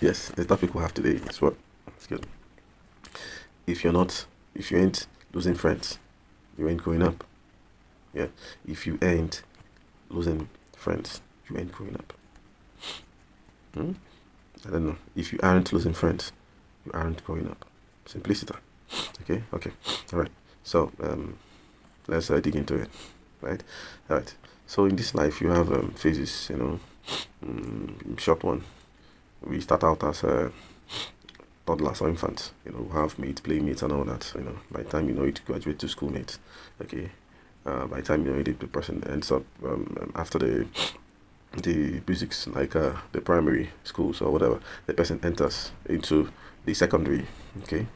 Yes, the topic we have today is what? Excuse me. If you're not, if you ain't losing friends, you ain't growing up. Yeah. If you ain't losing friends, you ain't growing up. Hmm? I don't know. If you aren't losing friends, you aren't growing up. Simplicita. Okay. Okay. All right. So let's dig into it. Right. All right. So in this life, you have phases. Short one. We start out as toddlers or infants, have mates, playmates, and all that. By the time you know it, graduate to schoolmates. Okay. By the time you know it, the person ends up after the basics, like the primary schools or whatever. The person enters into the secondary, okay,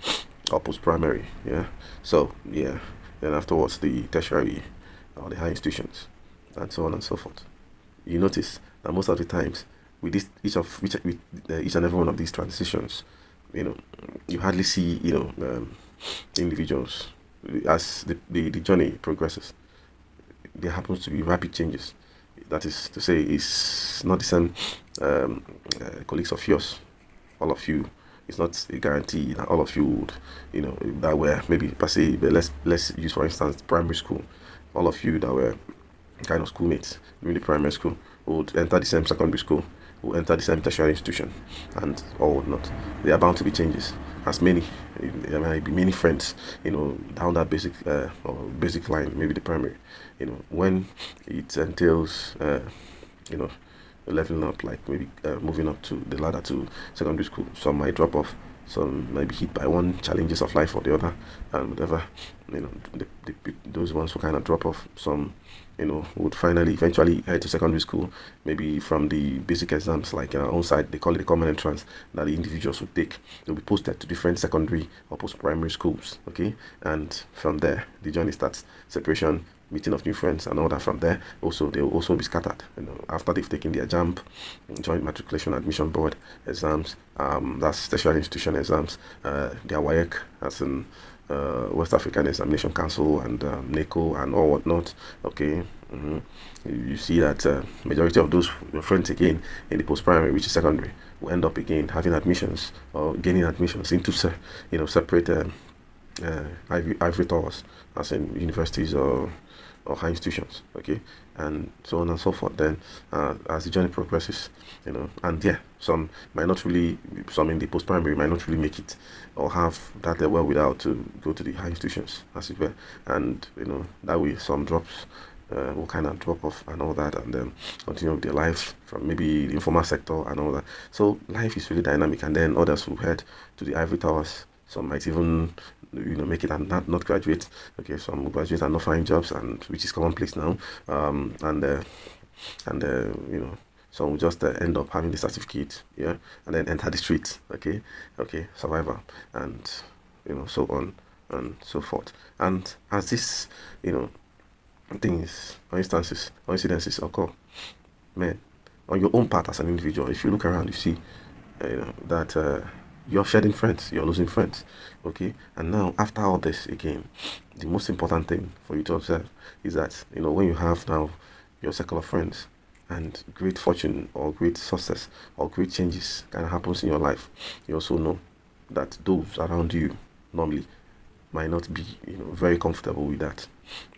or post-primary. Yeah. So yeah, then afterwards the tertiary or the high institutions, and so on and so forth. You notice that most of the times with this each and every one of these transitions, you know, you hardly see individuals as the journey progresses. There happens to be rapid changes. That is to say, it's not the same colleagues of yours, all of you. It's not a guarantee that all of you would, that were maybe per se. But let's use for instance primary school. All of you that were kind of schoolmates during the primary school would enter the same secondary school, will enter the same tertiary institution, and or whatnot. There are bound to be changes. As many, there might be many friends, down that basic or basic line, maybe the primary. When it entails, you know, leveling up, like maybe moving up to the ladder to secondary school. Some might drop off, some might be hit by one challenges of life or the other, and whatever. Those ones who kind of drop off, some would finally eventually head to secondary school, maybe from the basic exams, like in our own side, they call it the common entrance that the individuals would take. They'll be posted to different secondary or post-primary schools, okay? And from there, the journey starts. Separation, meeting of new friends and all that. From there, also they will also be scattered, after they've taken their jump, joint matriculation admission board exams, that's tertiary institution exams, their WAEC, as in West African Examination Council, and NECO and all whatnot. Okay. You see that majority of those friends again in the post-primary, which is secondary, will end up again having admissions or gaining admissions into separate ivory towers, as in universities or high institutions, okay, and so on and so forth. Then, as the journey progresses, and yeah, some might not really, some in the post-primary might not really make it or have that level without to go to the high institutions, as it were, and that way some drops. Will kind of drop off and all that, and then continue with their life from maybe the informal sector and all that. So life is really dynamic, and then others will head to the ivory towers. Some might even make it and not graduate. Okay, some will graduate and not find jobs, and which is commonplace now. Some will just end up having the certificate, yeah, and then enter the streets. Okay, survivor, and so on and so forth. And as this things or instances or incidences occur, man, on your own part as an individual, if you look around, you see that you're shedding friends, you're losing friends, okay? And now, after all this, again, the most important thing for you to observe is that, when you have now your circle of friends and great fortune or great success or great changes kind of happens in your life, you also know that those around you normally might not be, very comfortable with that.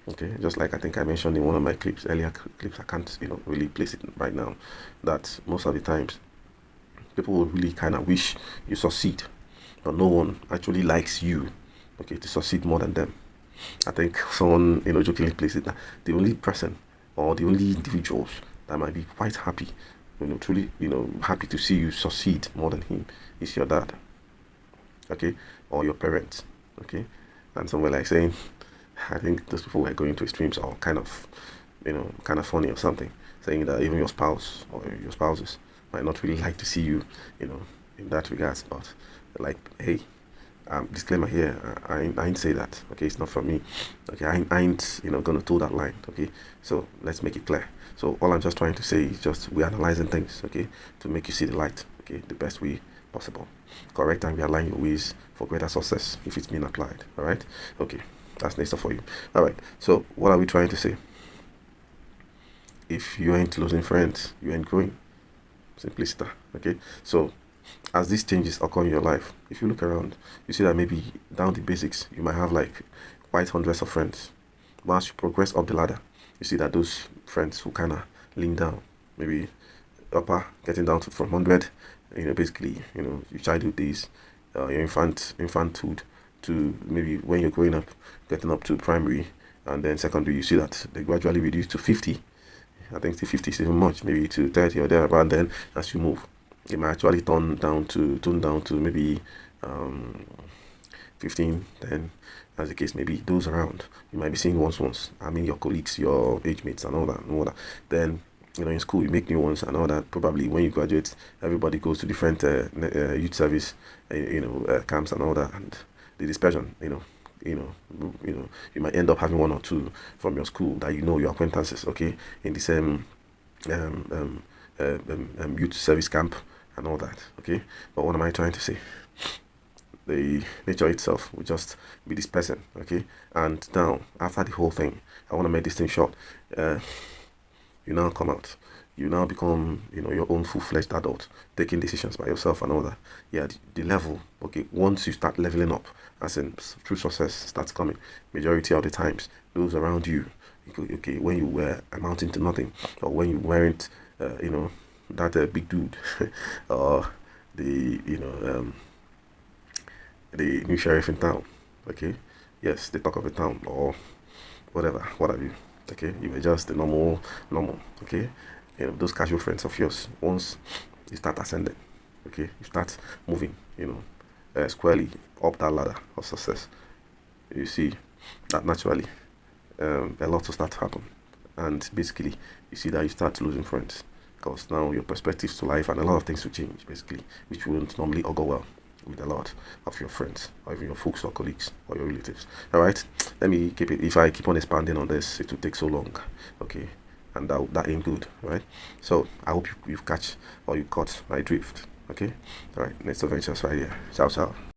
Okay, just like I think I mentioned in one of my earlier clips, I can't, really place it right now, that most of the times people will really kind of wish you succeed, but no one actually likes you, okay, to succeed more than them. I think someone, jokingly placed it that the only person or the only individuals that might be quite happy, truly, happy to see you succeed more than him is your dad, okay, or your parents, okay, and somewhere like saying, I think those people were going to extremes or kind of funny or something, saying that even your spouse or your spouses might not really like to see you, in that regards. But like, hey, disclaimer here, I ain't say that. Okay, it's not from me. Okay, I ain't gonna toe that line. Okay, so let's make it clear. So all I'm just trying to say is just we're analyzing things. Okay, to make you see the light. Okay, the best way possible. Correct and realign your ways for greater success if it's being applied. All right. Okay. That's Nesto for you. All right. So what are we trying to say? If you ain't losing friends, you ain't growing. Simplicita. Okay. So as these changes occur in your life, if you look around, you see that maybe down the basics, you might have like quite hundreds of friends. But as you progress up the ladder, you see that those friends who kind of lean down, maybe upper, getting down to from 100, basically, your childhood days, your infanthood, to maybe when you're growing up, getting up to primary, and then secondary, you see that they gradually reduce to 50. I think the 50 is even much, maybe to 30 or thereabout. Then as you move, it might actually tone down to maybe um, 15. Then, as the case may be, those around you might be seeing once. I mean, your colleagues, your age mates, and all that. Then in school you make new ones and all that. Probably when you graduate, everybody goes to different youth service, camps and all that, and the dispersion, you might end up having one or two from your school that your acquaintances, okay, in the same um, youth service camp and all that, okay. But what am I trying to say? The nature itself will just be dispersing, okay. And now, after the whole thing, I want to make this thing short. You now come out. You now become, your own full-fledged adult, taking decisions by yourself and all that. Yeah, the level, okay, once you start leveling up, as in true success starts coming, majority of the times, those around you, okay, when you were amounting to nothing, or when you weren't, that big dude, or the, the new sheriff in town, okay, yes, the talk of the town, or whatever, what have you, okay, you were just the normal, okay, those casual friends of yours, once you start ascending, okay, you start moving, squarely up that ladder of success, you see that naturally a lot will start to happen, and basically you see that you start losing friends, because now your perspectives to life and a lot of things will change, basically, which wouldn't normally go well with a lot of your friends, or even your folks or colleagues or your relatives. All right, let me keep it. If I keep on expanding on this, it will take so long, okay, and that ain't good, right? So I hope you've catch or you caught my drift, okay. All right, next adventures right here. Ciao, ciao.